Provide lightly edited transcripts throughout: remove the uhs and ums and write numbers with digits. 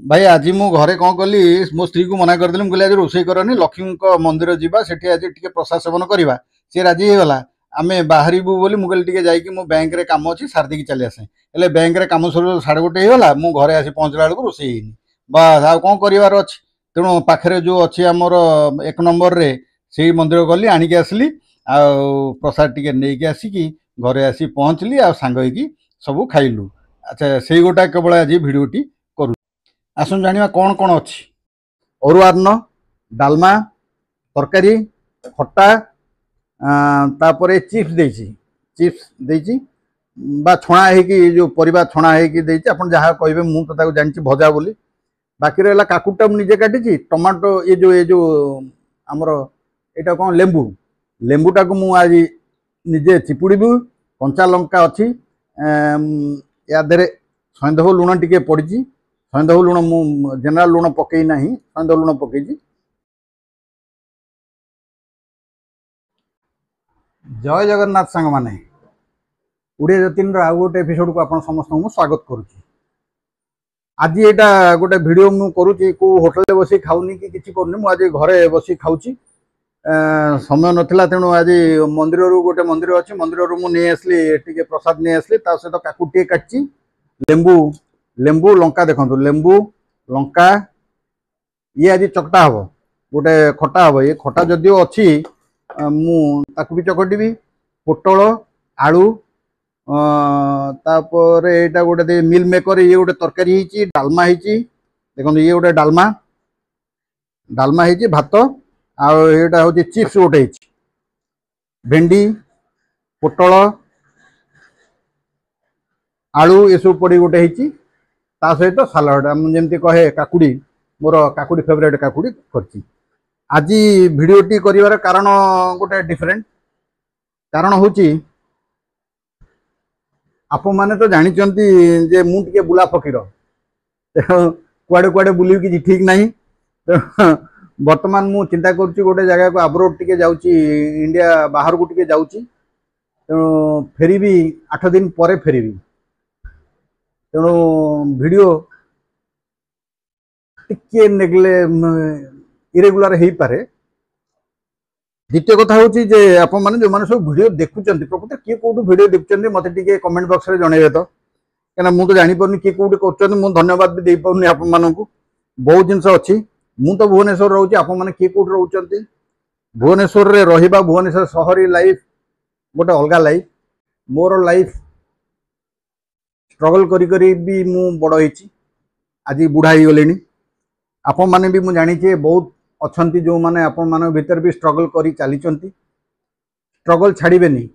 भाई आज मु घरे कौन कली मो स्त्री को मना करदेली कहली आज रोषे करनी लक्ष्मी मंदिर जीवा सेठी आज टिके प्रसाद सेवन करवा सी राजी होगला आमे बाहरबू बोली मुझे टिके जाइए मो बैंक रे काम अच्छी सारदी चली आसे हेले बैंक रे काम सर 1:30 होगला मु घरे आसी पहुँचला बेलू रोषे होनी बस आ कौन कर अच्छी तेणु पाखे जो अच्छी आमर 1 नंबर रे से मंदिर गली आणिकी आसली आ प्रसाद टिके नहीं आसिकी घरे आसी पहुँचली आ सांग होइकी सब खाइलु। अच्छा से गोटा केवल आज भिडटी करू आसन जानिबा कौन कौन अच्छी अरुआ अन्न डालमा तरकारी खट्टा तापरे चिप्स देछि चिप्स देछि बा छणा हेकी जो परिबा छणा हेकी देछि आपण जहाँ कहबे मु तो ताको जानिछि भजा बोली बाकी रहला काकुटा मु निजे काटिछि टमाटो ये जो हमर एटा कौन लेंबू लेंबूटा को मु आज निजे चिपुड़ीबू कंचा लंका अच्छी या देरे सैंधव लुण टिके पड़िछि सैंधव लुण मु जनरल लुण पकई ना सैंधव लुण पकई जय जगन्नाथ सांग माने उड़िया जतिन आउ गोटे एपिसोड को आपण समस्त स्वागत करुच्ची। आज यहाँ गोटे भिडियो मु करुच्ची को होटल बसी खाऊनी कि किसी करूनी मु आज घरे बसी खाऊची समय नथिला तेणु आज मंदिर गोटे मंदिर अच्छी मंदिर मु नहीं आसली टिके प्रसाद नहीं आसली ता सहित काकुटी काटची लेंबू लेंबू लंका देखो लेंबू लंका ये आज चकटा हम गोटे खटा हम ये खटा जदियो अच्छी मुझे भी चकटी पोटल आलू तापर यहाँ गोटे मिल मेकर ये गोटे तरकारी डालमा देखो ये गोटे डालमा डालमा भात आटा हूँ चिप्स गोटे भेंडी पोटल आलू ये सब पड़ी गोटे ता सहित सालाड जमी कहे काकुड़ी मोर काकुड़ी फेवरेट काकुड़ी करची। आज भिडियोटी कर कारण गोटे डिफरेंट कारण हूँ आप मैंने तो जानी जे मु टिके बुला फकीर कुआडे कुआडे बुली कि ठीक नहीं बर्तमान मु चिंता करुच्ची गोटे जगह को अब्रोड टिके जाऊँगी इंडिया बाहर को टिके जाऊँगी फेरबी 8 दिन पर फेरबी तेणु वीडियो टिके नेग्ले इरेगुलर हो पारे। द्वितीय कथा हूँ जे आपण मैंने जो मैंने सब वीडियो देखुं प्रकृत किए कौटू वीडियो देखुं मत टे कमेंट बॉक्स में जनइबे तो क्या मुझे तो जापर किए कौटी कर धन्यवाद भी दे पाऊनी आप बहुत जिनस अच्छी मु तो भुवनेश्वर रोचे आप किए कौट रोच भुवनेश्वर रे रहिबा भुवनेश्वर सहरी लाइफ गोटे अलग लाइफ मोर लाइफ स्ट्रगल करी भी मु बड़ होती आज बुढ़ा हो गले आप मैंने भी मुझे जानी बहुत अच्छा जो मैंने आपण मान भीतर भी स्ट्रगल करी चली स्ट्रगल छाड़बेनि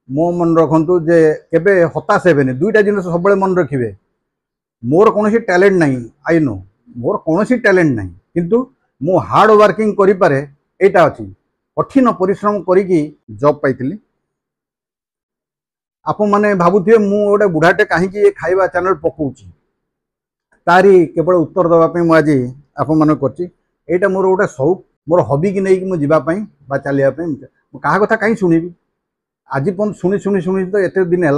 मो मन रखु जे केबे हताश हेबेनि दुईटा जिन सब मन रखिए मोर कौन टैलेंट नहीं आई नो मोर कौन टैलेंट नहीं किंतु मु हार्ड वर्किंग करि पारे एटा अछि कठिन परिश्रम करी जॉब पाई आप मैंने भावुए मु गोटे बुढ़ाटे कहीं खाଇବା चैनल पकाउची तारी केवल उत्तर देवाई मुझे आप कर मोर गोटे शौक मोर हबी की नहीं मुझे चलिए क्या कथा कहीं शुणी आज पर्यटन शुणी शुणी शुणी तो एत दिन है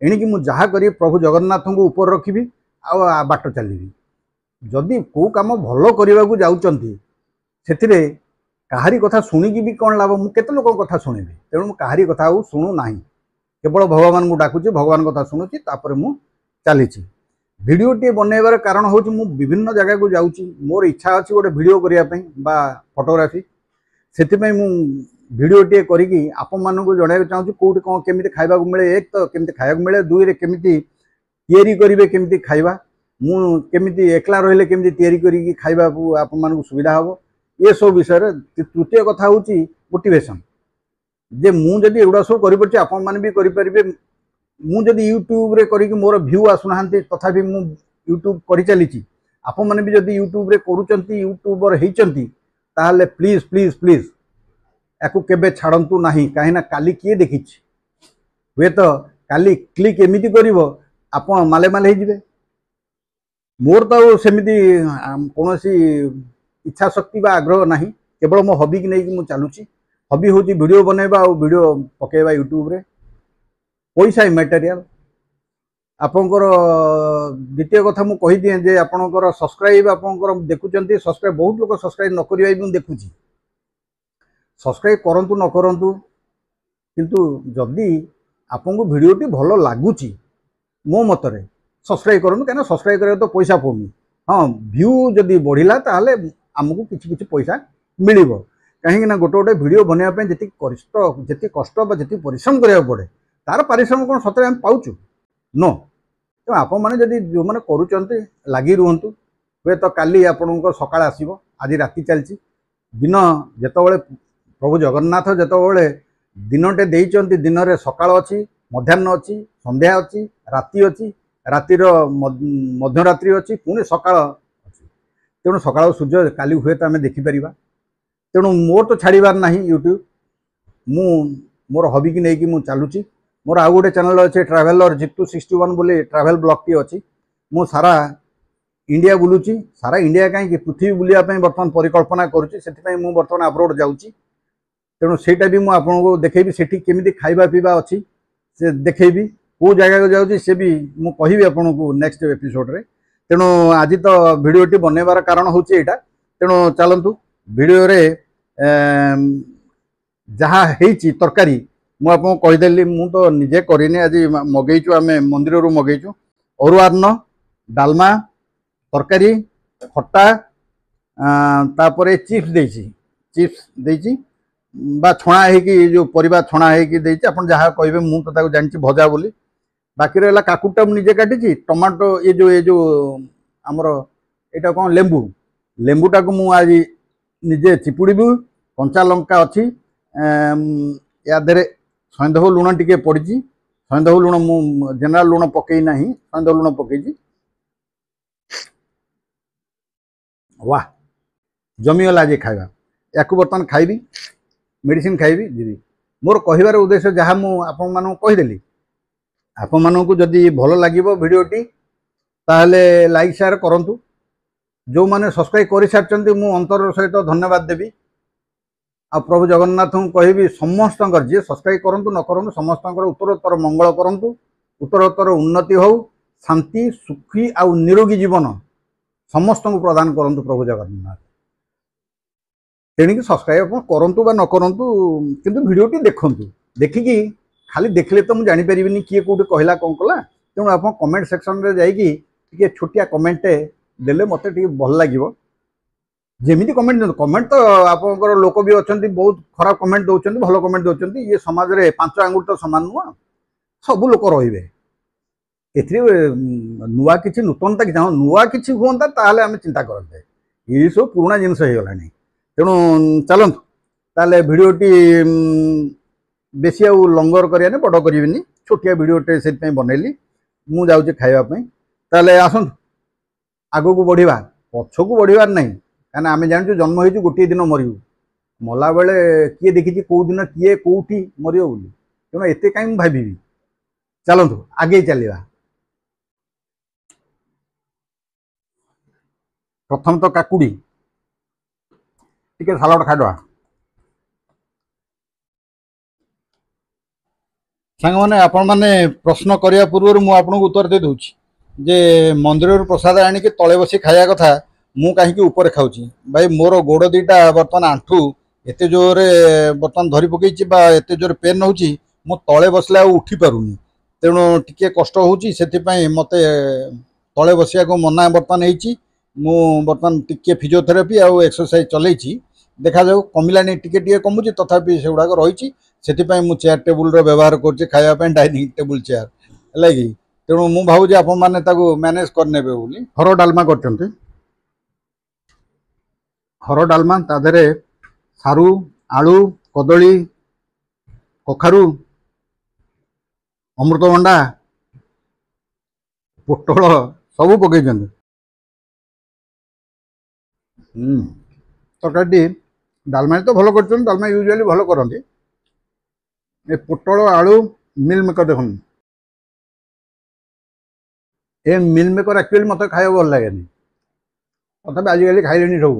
एणिकी मुझे जहाँ करी प्रभु जगन्नाथ को ऊपर रखी आ बाट चलि जदि को कम भल करने को जाऊँगी से कहारी कथा शुणिकी भी कौन लाभ मुझे लोक कथा शुणी तेणु कहारी कथा शुणु ना केवल भगवान को डाकुची भगवान कथा शुणुची मु चली वीडियो टी बनइबार कारण हूँ मु विभिन्न जगह को जाऊँगी मोर इच्छा अच्छी गोटे वीडियो करने फोटोग्राफी से वीडियो टी करी आप मानक जनइबा चाहूँगी कौट कौन केमी खावा मिले एक तो केमी खाया मिले दुई रे केमी तैयारी करेंगे केमी खावा मुझे एकला रही केमी तैयारी करी खावा आप सुविधा हम ये सब विषय। तृतीय कथा हूँ मोटिवेशन जे मुझे एगुड़ा सब कर आप भी करेंगे मुझे यूट्यूब रे करी मोर व्यू आसुना तथापि मु यूट्यूब कर चली आप मैंने भी जब यूट्यूब रे करूचंती यूट्यूबर होती ताहले प्लीज प्लीज प्लीज याकू केबे छाड़ंतु नहीं कहीं काली किए देखी हुए तो काली क्लिक एमती कर आप माले माले हो मोर तो सेमती कौन इच्छा शक्ति बा आग्रह ना केवल मो हबी की नहीं मुझे चलुची हबी हूँ वीडियो बनइबा और वीडियो पकेबा यूट्यूब रे पैसा मटेरियल आपणकर द्वितीय कथा मु कही दिए जे आपणकर सब्सक्राइब आपणकर देखुचंती सब्सक्राइब बहुत लोग सब्सक्राइब न करिया भी देखुची सब्सक्राइब करंतु न करंतु किंतु जदि आपको भिडियोटी भल लगुच मो मतरे सब्सक्राइब करूँ कहीं सब्सक्राइब करा तो पैसा पड़ूनी हाँ व्यू जदि बढ़ला ताहले आमको किछि किछि पैसा मिल कहीं गोटे गोटे भिडियो बनवाई जी कष्ट जी परिश्रम करा पड़े तार पारिश्रम कौन सतरे आम पाचु नो तो आप मैंने जदि जो मैंने करुँच लगी रुहतु हे तो काली आपण सकाल आसो आज राति चलती दिन जिते प्रभु जगन्नाथ जिते दिनटे देइचंती दिन में सकाल अच्छी मध्याह्न अच्छी संध्या अच्छी राति अच्छी रातिर मध्यरात्रि अच्छी पुणी सकाल अच्छी तेणु सकाल सूर्य काली हुए तो आम देखिपर तेणु मोर तो छाड़बार ना यूट्यूब मु मोर हबी की नहीं कि चलुची मोर आउ गोटे चैनल अच्छे ट्राभेलर जितु 61 बोली ट्राभेल ब्लॉग टी अच्छी मु सारा इंडिया बुलूची सारा इंडिया कहीं पृथ्वी बुलायापी बर्तमान परिकल्पना करुँची से बर्तमान अब्रोड जाऊँगी तेणु सेटा भी मुझे देखेबी सेठी केमिति खाइबा पीबा अच्छी से देखेबी को जगह को जाऊँगी से भी मु कहिबी आपन को नेक्स्ट एपिसोड रे तेणु आज तो भिडियोटी बनैबार कारण हूँ यहाँ तेणु चलतु भिडियो रे जहाँ होती तरकारी मुझे कहीदेली मु तो निजे करनी आज मगेचु आम मंदिर रू मगेचु अरुआन्न डालमा तरकारी खट्टा तापर चिप्स देची बा छणा है जो परिबा छणा है आप जहाँ कहे मुझे जानी भजा बोली बाकी रहा काकुटा मुझे काटी टमाटो ये जो आमर यहाँ कौन लेंबू लेंबूटा को मुझे आज निजे चिपुड़ी कंचा लंका अच्छी या सैंधव लुण टी पड़ी सैंधव लुण मु जेनेराल लुण पकई ना सैंधव लुण पकई वाह जमीगला आज खाଇବା या बर्तमान खाइबी मेडिसिन खाइबी जीवी मोर कहिबार उद्देश्य जहाँ मुझे कहीदेली आपण मानू जदि भल लगे भिडियोटी ताहले लाइक शेयर करंतु जो मैंने सब्सक्राइब कर सारी मु अंतर सहित धन्यवाद देवी आ प्रभु जगन्नाथ को कहबी समस्त जी सब्सक्राइब करंतु न करंतु समस्त उत्तरोत्तर मंगल करंतु उत्तरोत्तर उन्नति हो शांति सुखी आ निरोगी जीवन समस्त को प्रदान करंतु प्रभु जगन्नाथ तेणिक सब्सक्राइब करंतु बा न करंतु किंतु भिडियोटी देखंतु देखिकी खाली देखले तो मुझे जानीपरि किए कौटे कहला कौन कला तेणु आप कमेंट सेक्शन रे जाइकी टिके छोटिया कमेंट देले मते टिके भल लागिवो जेमिति कमेंट कमेंट तो आपंकर लोक भी अच्छा बहुत खराब कमेंट दौरान भल कमेंट दौरान ये समाज में 5 आंगुल तो सामान नुह सब लोक रे नुआ कि नूतनता कि नुआ कि हमें ताहले आम चिंता करते ये सब पुराना जिनस हो गला तेणु चलतु ताले भिडियोटी बेसी आउ लंगर करिया बड़ करी छोटिया भिडियोटे से बनैली मु जाऊँ खावाई ताले आसतु आगो को बढ़िया पछ को बढ़िबार नहीं कहीं आम जानू जन्म हो गोटे दिन मरबू मला बेले किए देखी कौ दिन किए कौटी मर बोली तेणु एत कहीं भावी चलतु आगे चलवा प्रथम तो काकुड़ी टिके सालाड खाइदवा सांग मैंने आपण मैंने प्रश्न करने पूर्व मुझे आपको उत्तर दे दूँ जे मंदिर प्रसाद आणिक तले बसी खाया कथा मु कहीं ऊपर खाऊँ भाई मोर गोड़ दीटा बर्तमान आंठू एत जोर बर्तमान धरी पकई एत जोर पेन हो तले बसले उठी पारुनी तेणु टिके कष्ट होती मत तले बसिया को मना बर्तमान हो बर्तमान टिके फिजियोथेरापी आउ एक्सरसाइज चलई देखा जाऊ कमिलानी टिके टिके कमुची तथापि से गुड़ाक रही से चेयर टेबुल व्यवहार कर खायापी डाइनिंग टेबुल चेयर है कि तेणु मु भावुँ आप मैनेज करने हर डालमा कर हर डालमा ताधे सारू आलू कदली कखारू अमृतभंडा पोटल सबू पकई तरकारी डालमा तो भल कर डालमा यूजुआली भल करती पोटल आलू मिल मेकर देख ए मिल मेकर एक्चुअली मत खाया भल लगे तथा आजिकल खाइले सब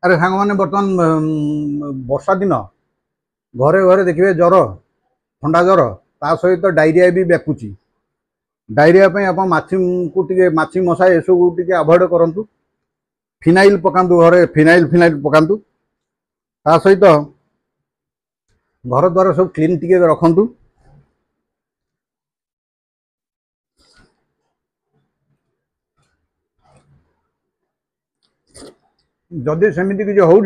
अरे सांग मैंने बर्तमान वर्षा दिन घरे घरे देखिए ज्वर ठंडा ज्वर ता सहित डायरिया भी व्यापुची डायरिया आप माछी को माछी मशा एसबू टे अवॉइड करूँ फिनाइल पकातु घरे फिनाइल फिनाइल पकातु ता सहित घर द्वार सब क्लीन टिके रखु जदि सेमती किसी हो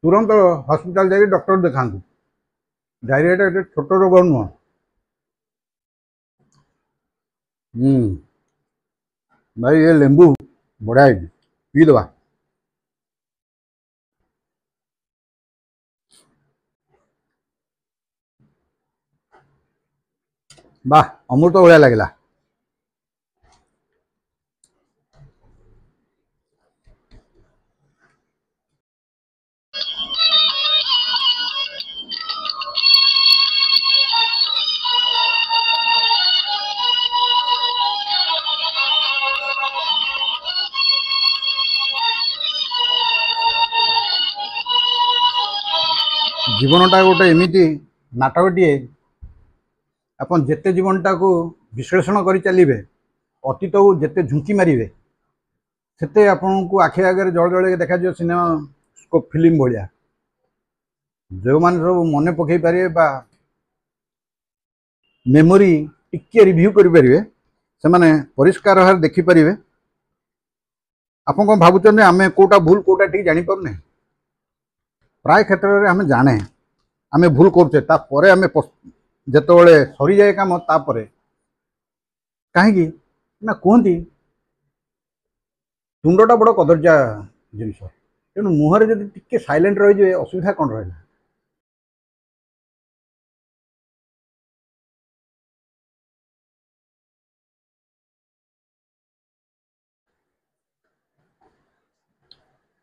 तुरंत हॉस्पिटल जाके डॉक्टर देखा डायरिया छोट रोग नुह भाई ये लेंबू बढ़िया है पी दवा वाह अमृत भाया लगे जीवनटा गोटे एमती नाटकटे आपन जेते जीवनटा को विश्लेषण कर चलिए अतीत को जेते झुंकी मारे सेते आपन को आखि आगे जल जल देखा सिनेमा स्कोप फिल्म भाया जो मैंने सब मन पकई पारे मेमोरी टिके रिव्यू करें से मैंने परिष्कार भाव देखिपारे आप कौन भावुं आम कौटा भूल कौटा ठीक जापर ना प्राय क्षेत्र में आम जाने आम भूल करुचे आम जिते सरी जाए कम तापर कहीं ना कहती तुंडटा बड़ कदर्जा जिनस तेणु मुहर जब टिके साइलेंट रही असुविधा कौन रहा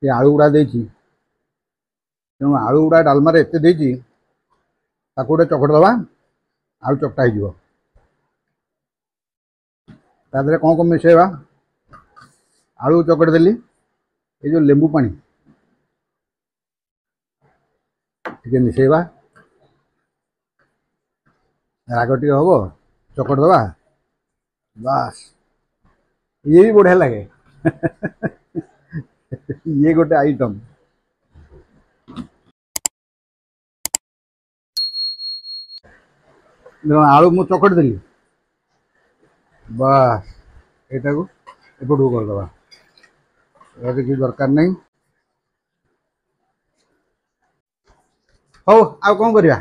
ये आलू गुड़ा तेणु आलू गुड़ा डालमार एत गोटे चकट दबा आलू चकटा हो कौन कौन मिसेवा आलू चकट देली ये जो लेंबू पानी टे मिसेवा राग टे हम चकट दबा बास ये भी बढ़िया लगे ये गोटे आइटम आलू मु चकट देली बस यहाँ को एपटू करदे किसी दरकार नहीं हौ आ कौन करवा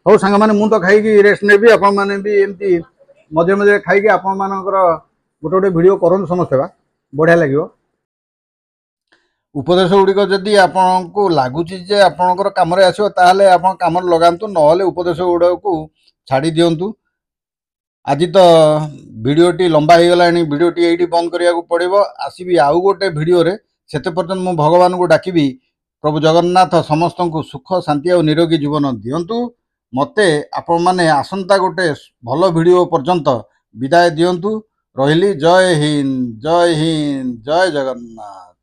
हौ सांग मैंने मु तो खाई रेस्ट ने भी आपण मैंने भी एमती मजे मजे खाई आपण मानकर गोटे गोटे भिड करूँ समस्ते बा बढ़िया लगे उपदेश गुड़िक जदि आपन को लगुच आपणकर कम आसो आप कम लगातु ना उपदेश गुड़ा को छाड़ी दिंतु आज तो भिडटी लंबा हो गला भिडटी ये बंद करने को पड़ो आसबि आउ गोटे भिडियो से पर्यटन मु भगवान को डाकिबी प्रभु जगन्नाथ समस्त को सुख शांति और निरोगी जीवन दिंतु मते आपण माने आसंता गोटे भल भिडियो पर्यंत विदाय दिंतु रही जय हिंद जय जगन्नाथ।